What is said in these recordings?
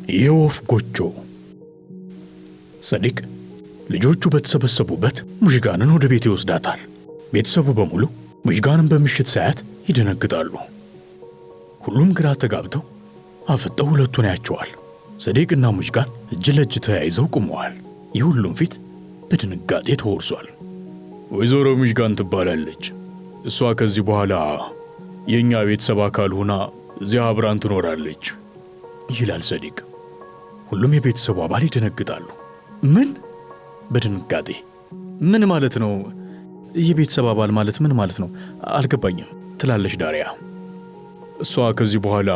የወፍ ጎጆ። ሰዲቅ ልጆቹ በተሰበሰቡበት ሙሽጋንን ወደ ቤት ይወስዳታል። ቤተሰቡ በሙሉ ሙሽጋንን በምሽት ሳያት ይደነግጣሉ። ሁሉም ግራ ተጋብተው አፍጠው ሁለቱን ያያቸዋል። ሰዲቅና ሙሽጋን እጅ ለእጅ ተያይዘው ቆመዋል። የሁሉም ፊት በድንጋጤ ተወርሷል። ወይዘሮ ሙሽጋን ትባላለች። እሷ ከዚህ በኋላ የኛ ቤተሰብ አካል ሆና እዚያ አብራን ትኖራለች ይላል ሰዲቅ። ሁሉም የቤተሰቡ አባል ይደነግጣሉ። ምን? በድንጋጤ ምን ማለት ነው? የቤተሰብ አባል ማለት ምን ማለት ነው? አልገባኝም ትላለች ዳሪያ። እሷ ከዚህ በኋላ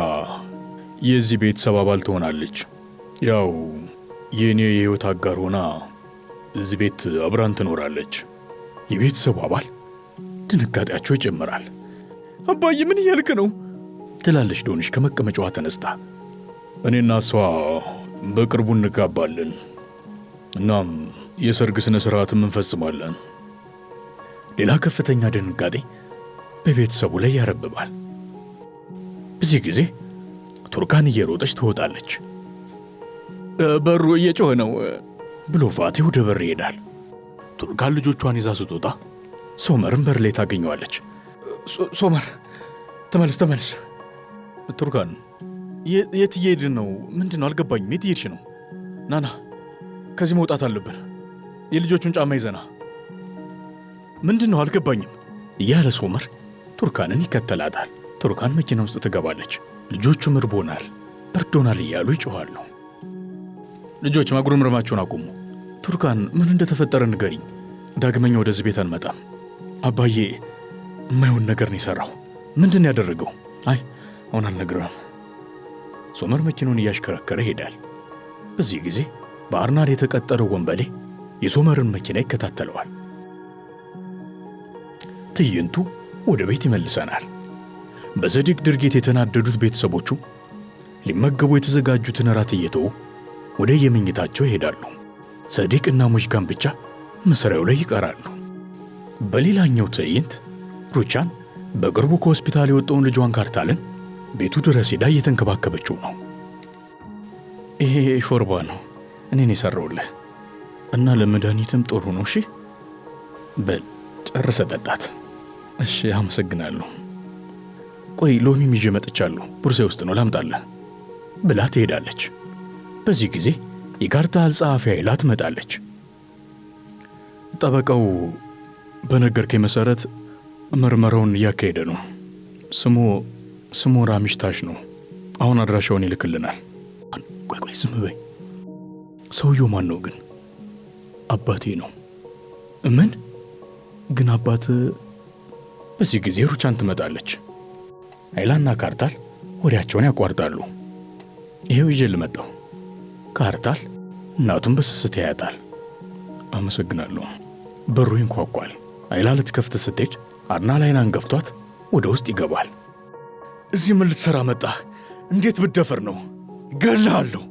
የዚህ ቤተሰብ አባል ትሆናለች። ያው የኔ የህይወት አጋር ሆና እዚህ ቤት አብራን ትኖራለች። የቤተሰቡ አባል ድንጋጤያቸው ይጨምራል። አባዬ ምን እያልክ ነው? ትላለች ዶንሽ ከመቀመጫዋ ተነስታ። እኔና እሷ በቅርቡ እንጋባለን። እናም የሰርግ ስነ ስርዓትም እንፈጽማለን። ሌላ ከፍተኛ ድንጋጤ በቤተሰቡ ላይ ያረብባል። በዚህ ጊዜ ቱርካን እየሮጠች ትወጣለች። በሩ እየጮኸ ነው ብሎ ፋቴ ወደ በር ይሄዳል። ቱርካን ልጆቿን ይዛ ስትወጣ ሶመርን በር ላይ ታገኘዋለች። ሶመር ተመለስ። ቱርካን የት እየሄድን ነው? ምንድን ነው? አልገባኝም። የት እየሄድሽ ነው? ናና ከዚህ መውጣት አለብን። የልጆቹን ጫማ ይዘና። ምንድን ነው? አልገባኝም እያለ ሶመር ቱርካንን ይከተላታል። ቱርካን መኪና ውስጥ ትገባለች። ልጆቹም እርቦናል፣ በርዶናል እያሉ ይጮኻሉ። ልጆች ማጉረምረማቸውን አቁሙ። ቱርካን ምን እንደተፈጠረ ንገሪኝ። ዳግመኛ ወደዚህ ቤት አንመጣም። አባዬ የማይሆን ነገር ነው የሠራው። ምንድን ያደረገው? አይ አሁን አልነግርህም። ሶመር መኪናውን እያሽከረከረ ይሄዳል። በዚህ ጊዜ በአርናድ የተቀጠረው ወንበዴ የሶመርን መኪና ይከታተለዋል። ትዕይንቱ ወደ ቤት ይመልሰናል። በሰዲቅ ድርጊት የተናደዱት ቤተሰቦቹ ሊመገቡ የተዘጋጁትን እራት እየተዉ ወደ የመኝታቸው ይሄዳሉ። ሰዲቅና ሙሽጋን ብቻ መሰሪያው ላይ ይቀራሉ። በሌላኛው ትዕይንት ሩቻን በቅርቡ ከሆስፒታል የወጣውን ልጇን ካርታልን ቤቱ ድረስ ሄዳ እየተንከባከበችው ነው። ይሄ ሾርባ ነው እኔን የሰራውልህ እና ለመድኃኒትም ጥሩ ነው። እሺ በል ጨርሰ ጠጣት። እሺ አመሰግናለሁ። ቆይ ሎሚም ይዤ መጥቻለሁ፣ ቦርሳዬ ውስጥ ነው ላምጣልህ ብላ ትሄዳለች። በዚህ ጊዜ የካርታል ጸሐፊ ኃይላ ትመጣለች። ጠበቃው በነገርከኝ መሰረት ምርመራውን እያካሄደ ነው። ስሙ ራሚሽታሽ ነው። አሁን አድራሻውን ይልክልናል። ቆይ ዝም በይ። ሰውየው ማን ነው ግን? አባቴ ነው። ምን ግን አባት? በዚህ ጊዜ ሩቻን ትመጣለች። ኃይላና ካርታል ወሬያቸውን ያቋርጣሉ። ይሄው ይዤ ልመጣሁ። ካርታል እናቱን በስስት ያያታል። አመሰግናለሁ። በሩ ይንኳኳል። ኃይላ ልትከፍት ስትሄድ አርናል ኃይላን ገፍቷት ወደ ውስጥ ይገባል። እዚህ ምን ልትሰራ መጣህ? እንዴት ብትደፈር ነው? ገላለሁ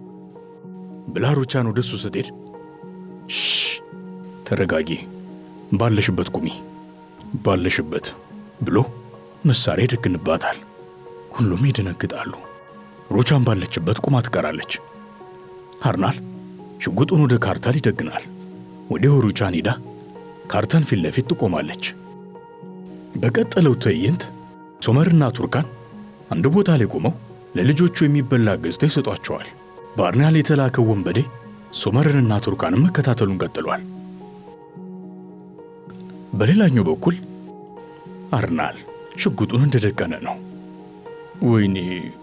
ብላ ሩቻን ወደ እሱ ስትሄድ ተረጋጊ፣ ባለሽበት ቁሚ፣ ባለሽበት ብሎ መሳሪያ ይደግንባታል። ሁሉም ይደነግጣሉ። ሩቻን ባለችበት ቁማ ትቀራለች። አርናል ሽጉጡን ወደ ካርታል ይደግናል። ወዲያው ሩቻን ሄዳ ካርታል ፊት ለፊት ትቆማለች። በቀጠለው ትዕይንት ሶመርና ቱርካን አንድ ቦታ ላይ ቆመው ለልጆቹ የሚበላ ገዝተው ይሰጧቸዋል። በአርናል የተላከው ወንበዴ ሶመርንና ቱርካንን መከታተሉን ቀጥሏል። በሌላኛው በኩል አርናል ሽጉጡን እንደደቀነ ነው። ወይኔ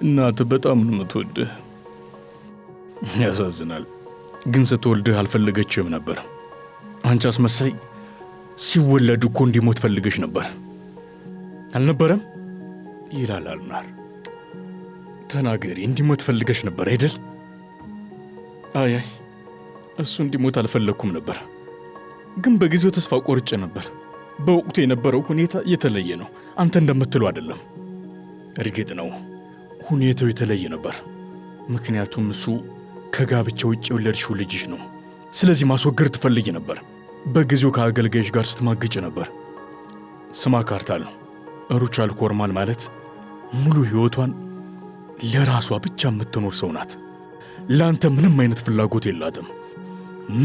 እናት በጣም ነው የምትወድህ። ያሳዝናል፣ ግን ስትወልድህ አልፈለገችም ነበር። አንቺ አስመሳይ፣ ሲወለድ እኮ እንዲሞት ፈልገሽ ነበር አልነበረም? ይላል አርናል። ተናገሪ፣ እንዲሞት ፈልገሽ ነበር አይደል? አይ እሱ እንዲሞት አልፈለኩም ነበር፣ ግን በጊዜው ተስፋ ቆርጬ ነበር። በወቅቱ የነበረው ሁኔታ የተለየ ነው። አንተ እንደምትለው አይደለም። እርግጥ ነው ሁኔታው የተለየ ነበር፣ ምክንያቱም እሱ ከጋብቻ ውጭ የወለድሽው ልጅሽ ነው። ስለዚህ ማስወገድ ትፈልጊ ነበር። በጊዜው ከአገልጋይሽ ጋር ስትማግጭ ነበር። ስማ ካርታል፣ ሩቻል ኮርማን ማለት ሙሉ ሕይወቷን ለራሷ ብቻ የምትኖር ሰው ናት። ለአንተ ምንም አይነት ፍላጎት የላትም።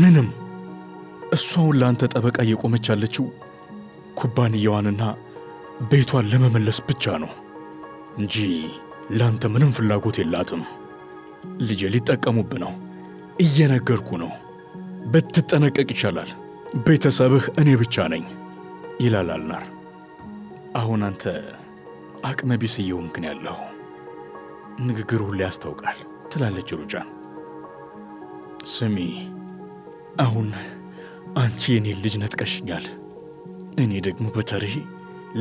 ምንም። እሷውን ለአንተ ጠበቃ እየቆመች ያለችው ኩባንያዋንና ቤቷን ለመመለስ ብቻ ነው እንጂ ለአንተ ምንም ፍላጎት የላትም። ልጄ ሊጠቀሙብህ ነው፣ እየነገርኩ ነው። ብትጠነቀቅ ይሻላል። ቤተሰብህ እኔ ብቻ ነኝ ይላል አልናር። አሁን አንተ አቅመ ቢስ እየሆንክ ነው ያለው። ንግግር ሁሉ ያስታውቃል ትላለች ሩጫን። ስሚ፣ አሁን አንቺ የኔን ልጅ ነጥቀሽኛል፣ እኔ ደግሞ በተሬ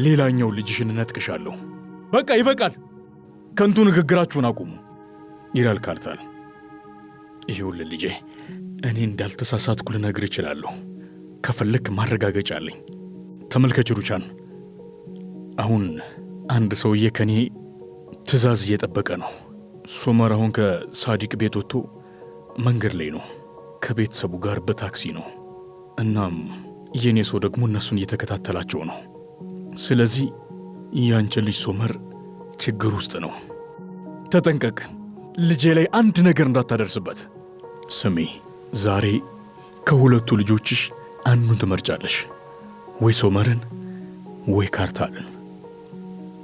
ሌላኛው ልጅሽን ነጥቀሻለሁ። በቃ ይበቃል፣ ከንቱ ንግግራችሁን አቁሙ ይላል ካርታል። ይኸውልህ ልጄ፣ እኔ እንዳልተሳሳትኩ ልነግር እችላለሁ። ከፈለክ ማረጋገጫ አለኝ። ተመልከች ሩጫን፣ አሁን አንድ ሰውዬ ከኔ ትዕዛዝ እየጠበቀ ነው። ሶመር አሁን ከሳዲቅ ቤት ወጥቶ መንገድ ላይ ነው፣ ከቤተሰቡ ጋር በታክሲ ነው። እናም የኔ ሰው ደግሞ እነሱን እየተከታተላቸው ነው። ስለዚህ ያንቺ ልጅ ሶመር ችግር ውስጥ ነው። ተጠንቀቅ፣ ልጄ ላይ አንድ ነገር እንዳታደርስበት። ስሚ፣ ዛሬ ከሁለቱ ልጆችሽ አንዱን ትመርጫለሽ፣ ወይ ሶመርን ወይ ካርታልን።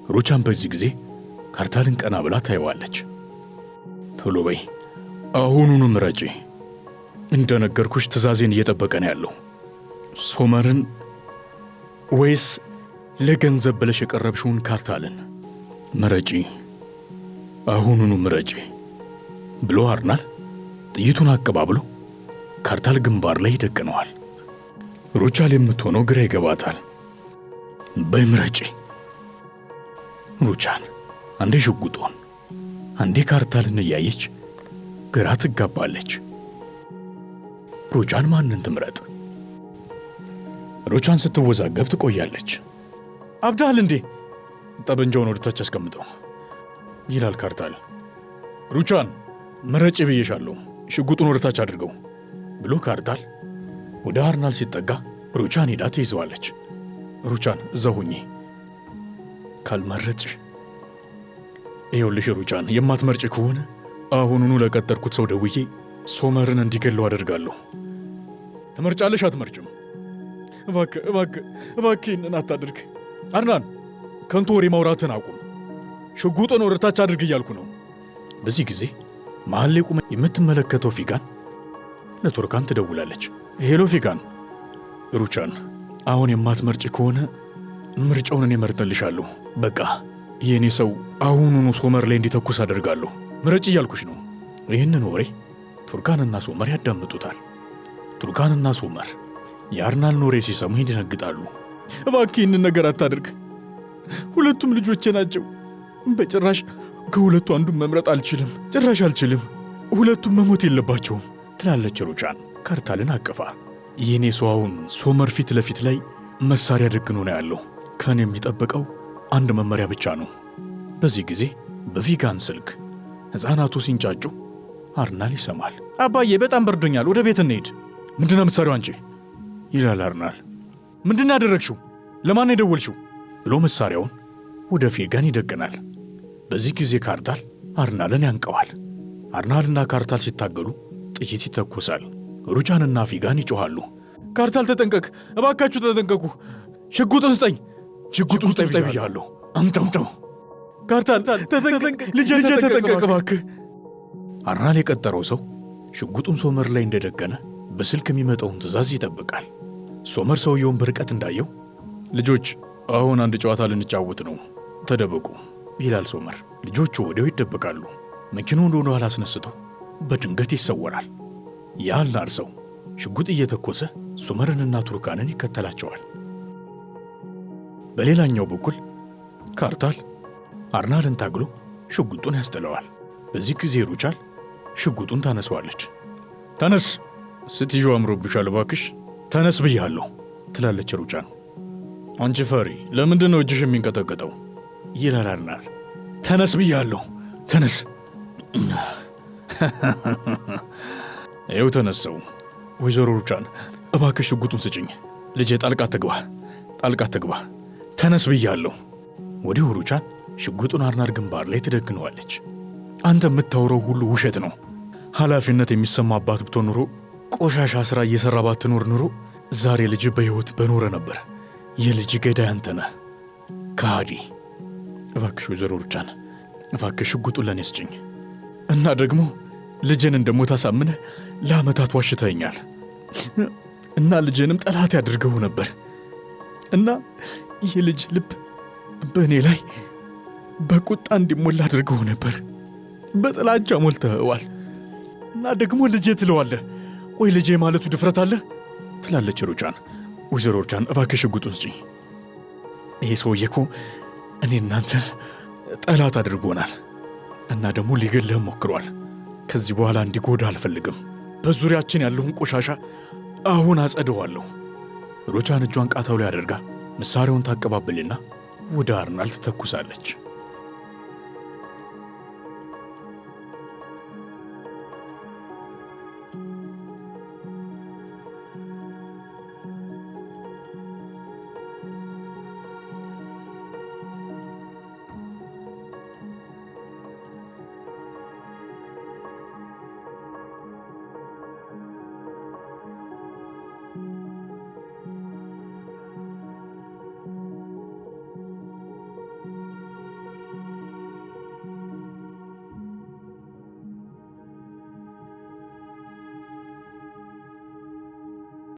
ሩቻን በዚህ ጊዜ ካርታልን ቀና ብላ ታየዋለች። ቶሎ በይ፣ አሁኑኑ ምረጪ። እንደነገርኩሽ ትዕዛዜን እየጠበቀ ነው ያለው። ሶመርን ወይስ ለገንዘብ ብለሽ የቀረብሽውን ካርታልን? ምረጪ፣ አሁኑኑ ምረጪ ብሎ አርናል ጥይቱን አቀባብሎ ካርታል ግንባር ላይ ይደቅነዋል። ሩቻል የምትሆነው ግራ ይገባታል። በይ ምረጪ። ሩቻን አንዴ ሽጉጡን አንዴ ካርታልን እያየች ግራ ትጋባለች። ሩቻን ማንን ትምረጥ? ሩቻን ስትወዛገብ ትቆያለች። አብዳል እንዴ? ጠበንጃውን ወደ ታች አስቀምጠው ይላል ካርታል። ሩቻን ምረጪ ብዬሻለሁ፣ ሽጉጡን ወደ ታች አድርገው ብሎ ካርታል ወደ አርናል ሲጠጋ ሩቻን ሄዳ ትይዘዋለች። ሩቻን እዛው ሁኚ፣ ካልመረጥሽ ይኸውልሽ ሩጫን፣ የማትመርጭ ከሆነ አሁኑኑ ለቀጠርኩት ሰው ደውዬ ሶመርን እንዲገለው አደርጋለሁ። ትመርጫለሽ አትመርጭም? እባክህ ይህንን አታድርግ። አርናን፣ ከንቱ ወሬ ማውራትን አቁም። ሽጉጡን ወደ ታች አድርግ እያልኩ ነው። በዚህ ጊዜ መሀል ላይ ቁመ የምትመለከተው ፊጋን ለቱርካን ትደውላለች። ሄሎ ፊጋን፣ ሩቻን አሁን የማትመርጭ ከሆነ ምርጫውን እኔ መርጠልሻለሁ። በቃ የእኔ ሰው አሁኑኑ ሶመር ላይ እንዲተኩስ አደርጋለሁ። ምረጭ እያልኩሽ ነው። ይህንን ወሬ ቱርካንና ሶመር ያዳምጡታል። ቱርካንና ሶመር የአርናልን ወሬ ሲሰሙ ይደነግጣሉ። እባክህ ይህንን ነገር አታድርግ፣ ሁለቱም ልጆቼ ናቸው። በጭራሽ ከሁለቱ አንዱን መምረጥ አልችልም፣ ጭራሽ አልችልም። ሁለቱም መሞት የለባቸውም ትላለች ሩቻን ካርታልን አቅፋ። የእኔ ሰው አሁን ሶመር ፊት ለፊት ላይ መሳሪያ ደግኖ ነው ያለው። ከኔ የሚጠብቀው አንድ መመሪያ ብቻ ነው። በዚህ ጊዜ በፊጋን ስልክ ሕፃናቱ ሲንጫጩ አርናል ይሰማል። አባዬ በጣም በርዶኛል፣ ወደ ቤት እንሄድ። ምንድነው መሳሪያው አንቺ? ይላል አርናል። ምንድን ያደረግሽው? ለማን የደወልሽው? ብሎ መሳሪያውን ወደ ፊጋን ይደቅናል። በዚህ ጊዜ ካርታል አርናልን ያንቀዋል። አርናልና ካርታል ሲታገሉ ጥይት ይተኮሳል። ሩቻንና ፊጋን ይጮኻሉ። ካርታል ተጠንቀቅ፣ እባካችሁ ተጠንቀቁ፣ ሽጉጡን ስጠኝ፣ ሽጉጡን ስጠኝ ብያለሁ። አምጠው ካርታል ተጠንቀቅ፣ ልጄ ተጠንቀቅ እባክህ። አርናል የቀጠረው ሰው ሽጉጡን ሶመር ላይ እንደደቀነ በስልክ የሚመጣውን ትዕዛዝ ይጠብቃል። ሶመር ሰውየውን በርቀት እንዳየው ልጆች አሁን አንድ ጨዋታ ልንጫወት ነው፣ ተደበቁ ይላል ሶመር። ልጆቹ ወዲያው ይደበቃሉ። መኪናውን ወደ ኋላ አስነስተው በድንገት ይሰወራል። የአልናር ሰው ሽጉጥ እየተኮሰ ሶመርንና ቱርካንን ይከተላቸዋል። በሌላኛው በኩል ካርታል አርናልን ታግሎ ሽጉጡን ያስጥለዋል። በዚህ ጊዜ ሩቻል ሽጉጡን ታነሰዋለች። ተነስ፣ ስትይዤው አምሮብሻል፣ እባክሽ ተነስ ብያለሁ ትላለች ሩቻን። አንቺ ፈሪ፣ ለምንድን ነው እጅሽ የሚንቀጠቀጠው? ይላል አርናል። ተነስ ብያለሁ፣ ተነስ። ይኸው ተነሰው። ወይዘሮ ሩቻን እባክሽ ሽጉጡን ስጭኝ፣ ልጄ ጣልቃ ትግባ፣ ተነስ ብያለሁ። ወዲሁ ሩቻን ሽጉጡን አርናል ግንባር ላይ ትደግነዋለች። አንተ የምታወራው ሁሉ ውሸት ነው፣ ኃላፊነት የሚሰማ አባት ብትሆን ኑሮ ቆሻሻ ሥራ እየሠራ ባትኖር ኑሮ ዛሬ ልጅ በሕይወት በኖረ ነበር። የልጅ ገዳይ አንተ ነህ ከሃዲ። እባክሽ ወይዘሮ ሩጫን እባክሽ ሽጉጡን ለእኔ ስጭኝ። እና ደግሞ ልጄን እንደሞት አሳምነህ ለዓመታት ዋሽተኸኛል እና ልጄንም ጠላት ያድርገው ነበር እና ይህ ልጅ ልብ በእኔ ላይ በቁጣ እንዲሞላ አድርገው ነበር። በጥላቻ ሞልተኸዋል እና ደግሞ ልጄ ትለዋለህ ወይ? ልጄ ማለቱ ድፍረት አለ ትላለች ሩጫን። ወይዘሮ ሩጫን እባክሽ ሽጉጡን ስጭኝ። ይሄ ሰውዬ እኮ እኔ እናንተን ጠላት አድርጎናል እና ደግሞ ሊገለህም ሞክሯል። ከዚህ በኋላ እንዲጎዳ አልፈልግም። በዙሪያችን ያለውን ቆሻሻ አሁን አጸደዋለሁ። ሩጫን እጇን ቃታው ላይ አድርጋ መሳሪያውን ታቀባብልና ወደ አርናልድ ተኩሳለች።